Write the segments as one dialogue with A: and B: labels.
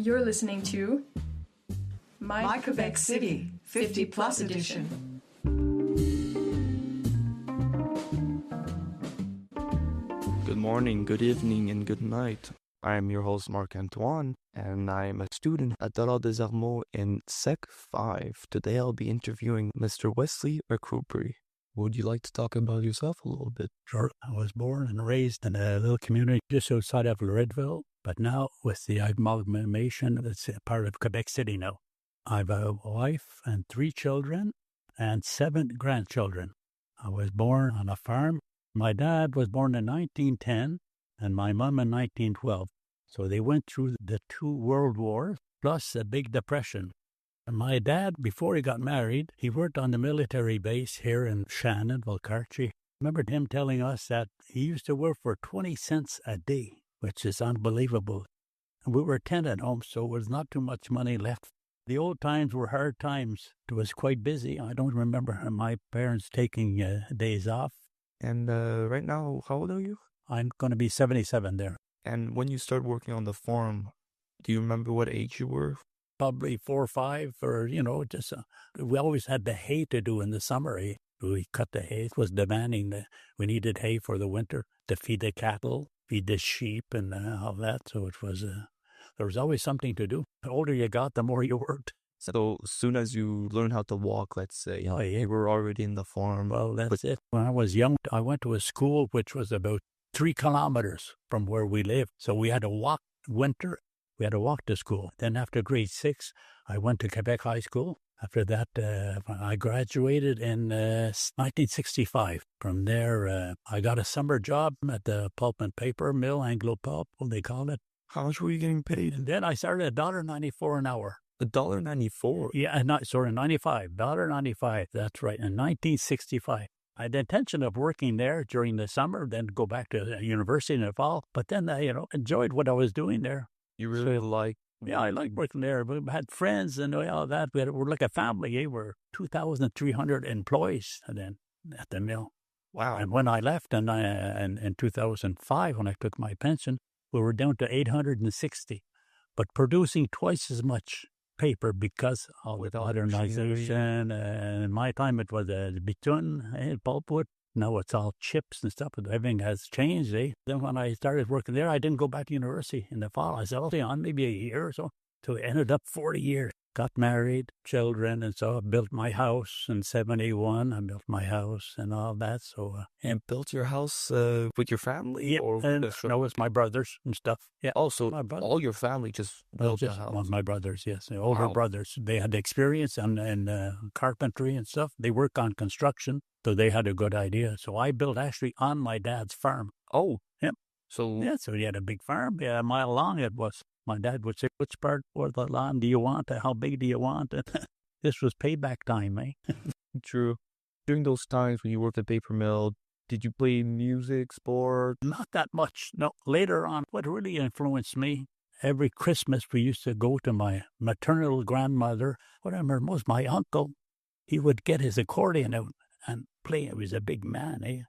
A: You're listening to
B: My Quebec City, 50 Plus Edition.
C: Good morning, good evening, and good night. I am your host, Marc-Antoine, and I am a student at Dorado des Ormeaux in Sec 5. Today I'll be interviewing Mr. Wesley McCoubrey. Would you like to talk about yourself a little bit?
D: Sure. I was born and raised in a little community just outside of Loretteville, but now with the amalgamation, it's a part of Quebec City now. I have a wife and 3 children and 7 grandchildren. I was born on a farm. My dad was born in 1910 and my mom in 1912. So they went through the 2 world wars plus a big depression. And my dad, before he got married, he worked on the military base here in Shannon, Valcartier. I remember him telling us that he used to work for 20 cents a day, which is unbelievable. And we were 10 at home, so there was not too much money left. The old times were hard times. It was quite busy. I don't remember my parents taking days off.
C: And right now, how old are you?
D: I'm going to be 77 there.
C: And when you started working on the farm, do you remember what age you were?
D: Probably 4 or 5, or, just we always had the hay to do in the summer. We cut the hay. It was demanding. We needed hay for the winter to feed the cattle, feed the sheep, and all that. So it was, there was always something to do. The older you got, the more you worked.
C: So as soon as you learn how to walk, let's say, you were already in the farm.
D: Well, that's it. When I was young, I went to a school which was about 3 kilometers from where we lived. So we had to walk winter. We had to walk to school. Then after grade 6, I went to Quebec High School. After that, I graduated in 1965. From there, I got a summer job at the pulp and paper mill, Anglo Pulp, what they call it.
C: How much were you getting paid?
D: And then I started at $1.94 an hour.
C: $1.94?
D: Yeah, $95. $1.95, that's right, in 1965. I had the intention of working there during the summer, then go back to the university in the fall. But then I, enjoyed what I was doing there.
C: You really like?
D: Yeah, I liked working there. We had friends and all that. We're like a family. We were 2,300 employees then at the mill.
C: Wow.
D: And when I left in 2005, when I took my pension, we were down to 860, but producing twice as much paper because of modernization. In my time, it was bitumen, pulpwood. Now it's all chips and stuff, but everything has changed. Then when I started working there, I didn't go back to university in the fall. I said, I'll stay on maybe a year or so. So it ended up 40 years. Got married, children, and so I built my house in 71. I built my house and all that. So
C: and built your house with your family?
D: Yeah,
C: or
D: and no, with my brothers and stuff. Yeah.
C: Also, all your family just built the house?
D: My brothers, yes. The older brothers. They had experience in carpentry and stuff. They work on construction, so they had a good idea. So I built actually on my dad's farm.
C: Oh.
D: Yep.
C: So
D: he had a big farm. Yeah, a mile long it was. My dad would say, which part of the land do you want? How big do you want? This was payback time, eh?
C: True. During those times when you worked at paper mill, did you play music, sport?
D: Not that much. No. Later on, what really influenced me, every Christmas we used to go to my maternal grandmother. What I remember most, my uncle, he would get his accordion out and play. He was a big man, eh?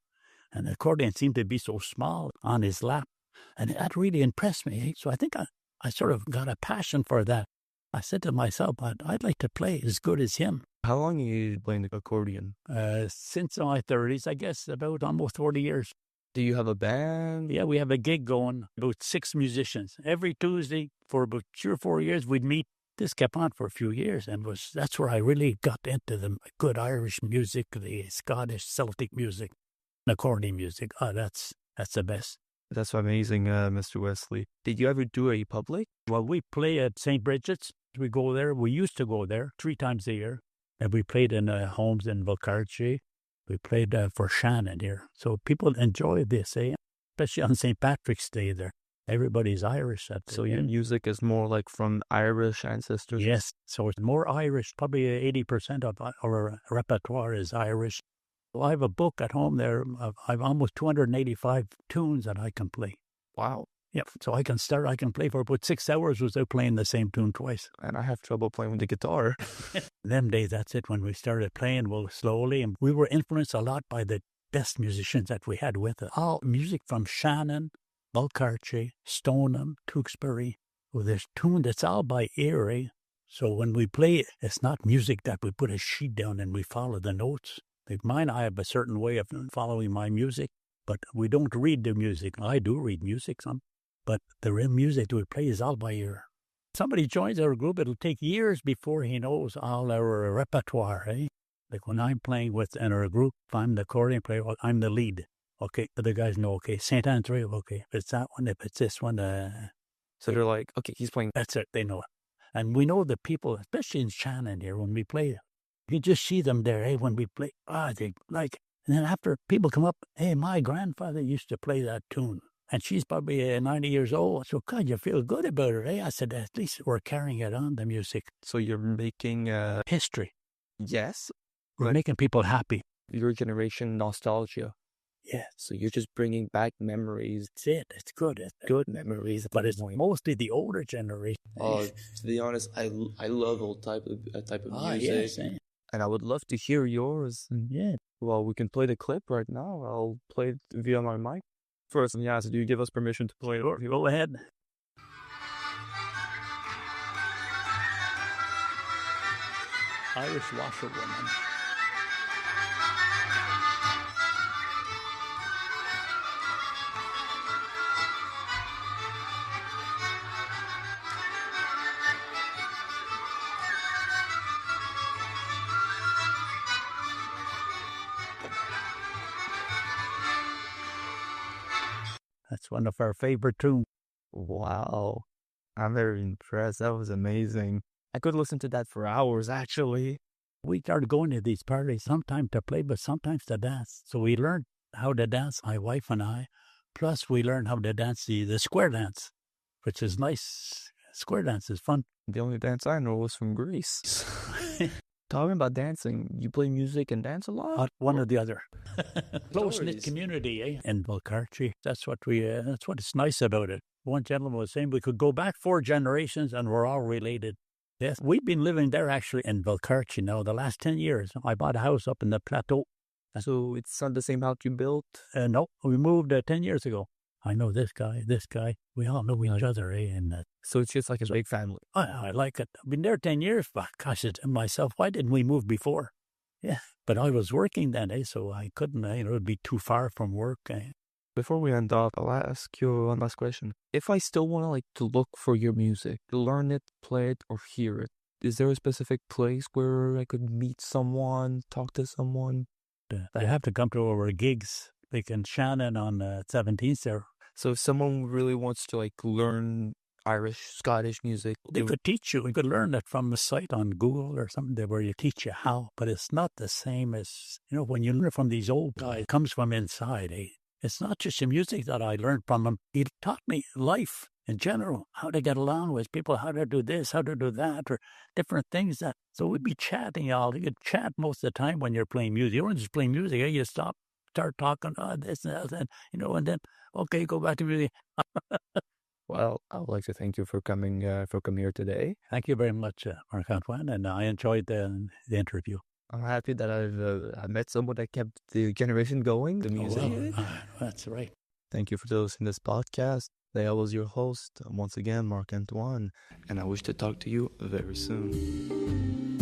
D: And the accordion seemed to be so small on his lap. And that really impressed me, eh? So I think I sort of got a passion for that. I said to myself, I'd like to play as good as him.
C: How long have you been playing the accordion?
D: Since my 30s, I guess, about almost 40 years.
C: Do you have a band?
D: Yeah, we have a gig going, about 6 musicians. Every Tuesday for about 3 or 4 years, we'd meet. This kept on for a few years, and that's where I really got into the good Irish music, the Scottish Celtic music, accordion music. Oh, that's the best.
C: That's amazing, Mr. Wesley. Did you ever do a public?
D: Well, we play at St. Bridget's. We go there. We used to go there 3 times a year. And we played in homes in Valcartier. We played for Shannon here. So people enjoy this, eh? Especially on St. Patrick's Day there. Everybody's Irish.
C: So your music is more like from Irish ancestors?
D: Yes. So it's more Irish. Probably 80% of our repertoire is Irish. I have a book at home there. I've almost 285 tunes that I can play.
C: Wow.
D: Yep. So I can play for about 6 hours without playing the same tune twice.
C: And I have trouble playing with the guitar.
D: Them days, that's it. When we started playing, slowly. And we were influenced a lot by the best musicians that we had with us. All music from Shannon, Valcartier, Stoneham, Tewkesbury, Well, there's tune that's all by ear, eh? So when we play it, it's not music that we put a sheet down and we follow the notes. Like mine, I have a certain way of following my music, but we don't read the music. I do read music some, but the real music that we play is all by ear. Somebody joins our group, it'll take years before he knows all our repertoire, eh? Like when I'm playing in our group, if I'm the accordion player, I'm the lead. Okay, the other guys know, okay, St. Andre, okay, if it's that one, if it's this one,
C: So they're like, okay, he's playing.
D: that's it, they know it. And we know the people, especially in Shannon here, when we play, you just see them there, hey, when we play, they like, and then after people come up, hey, my grandfather used to play that tune. And she's probably 90 years old. So, God, you feel good about it, eh? I said, at least we're carrying it on, the music.
C: So you're making
D: History.
C: yes,
D: We're
C: but
D: making people happy.
C: your generation nostalgia.
D: Yeah,
C: So you're just bringing back memories,
D: that's it. It's good. It's
C: good memories. At
D: But
C: that
D: it's
C: point.
D: mostly the older generation.
C: To be honest, I love all type of music,
D: Yes, eh?
C: and I would love to hear yours.
D: Yeah.
C: Well, we can play the clip right now. I'll play it via my mic. First, yeah, so do you give us permission to play it?
D: Sure, go ahead. Irish washerwoman. That's one of our favorite tunes.
C: Wow, I'm very impressed. That was amazing. I could listen to that for hours, actually.
D: We started going to these parties sometimes to play, but sometimes to dance. So we learned how to dance, my wife and I. Plus, we learned how to dance the square dance, which is nice. Square dance is fun.
C: The only dance I know was from Greece. Talking about dancing, you play music and dance a lot?
D: One or the other. Close-knit
C: Stories.
D: community, eh? In Valcarce. That's what it's nice about it. One gentleman was saying we could go back 4 generations and we're all related. Yes, we've been living there actually in Valcarce now the last 10 years. I bought a house up in the plateau.
C: So it's not the same house you built?
D: No, we moved 10 years ago. I know this guy. We all know each other, eh? And
C: So it's just like a big family.
D: I like it. I've been there 10 years, but gosh, I said to myself, why didn't we move before? Yeah, but I was working then, eh? So I couldn't, it'd be too far from work. Eh?
C: Before we end up, I'll ask you one last question. If I still want to look for your music, to learn it, play it, or hear it, is there a specific place where I could meet someone, talk to someone?
D: They have to come to our gigs, like in Shannon on 17th there.
C: So if someone really wants to learn Irish, Scottish music,
D: They could teach you. You could learn it from a site on Google or something there where you teach you how. But it's not the same as, when you learn from these old guys, it comes from inside. Eh? It's not just the music that I learned from him. He taught me life in general, how to get along with people, how to do this, how to do that, or different things. So we'd be chatting all. You could chat most of the time when you're playing music. You don't just play music. Eh? You start talking, this and that, and then, okay, go back to music.
C: Well, I would like to thank you for coming here today.
D: Thank you very much, Marc-Antoine, and I enjoyed the interview.
C: I'm happy that I met someone that kept the generation going, the music.
D: That's right.
C: Thank you for listening to this podcast. I was your host, once again, Marc-Antoine, and I wish to talk to you very soon.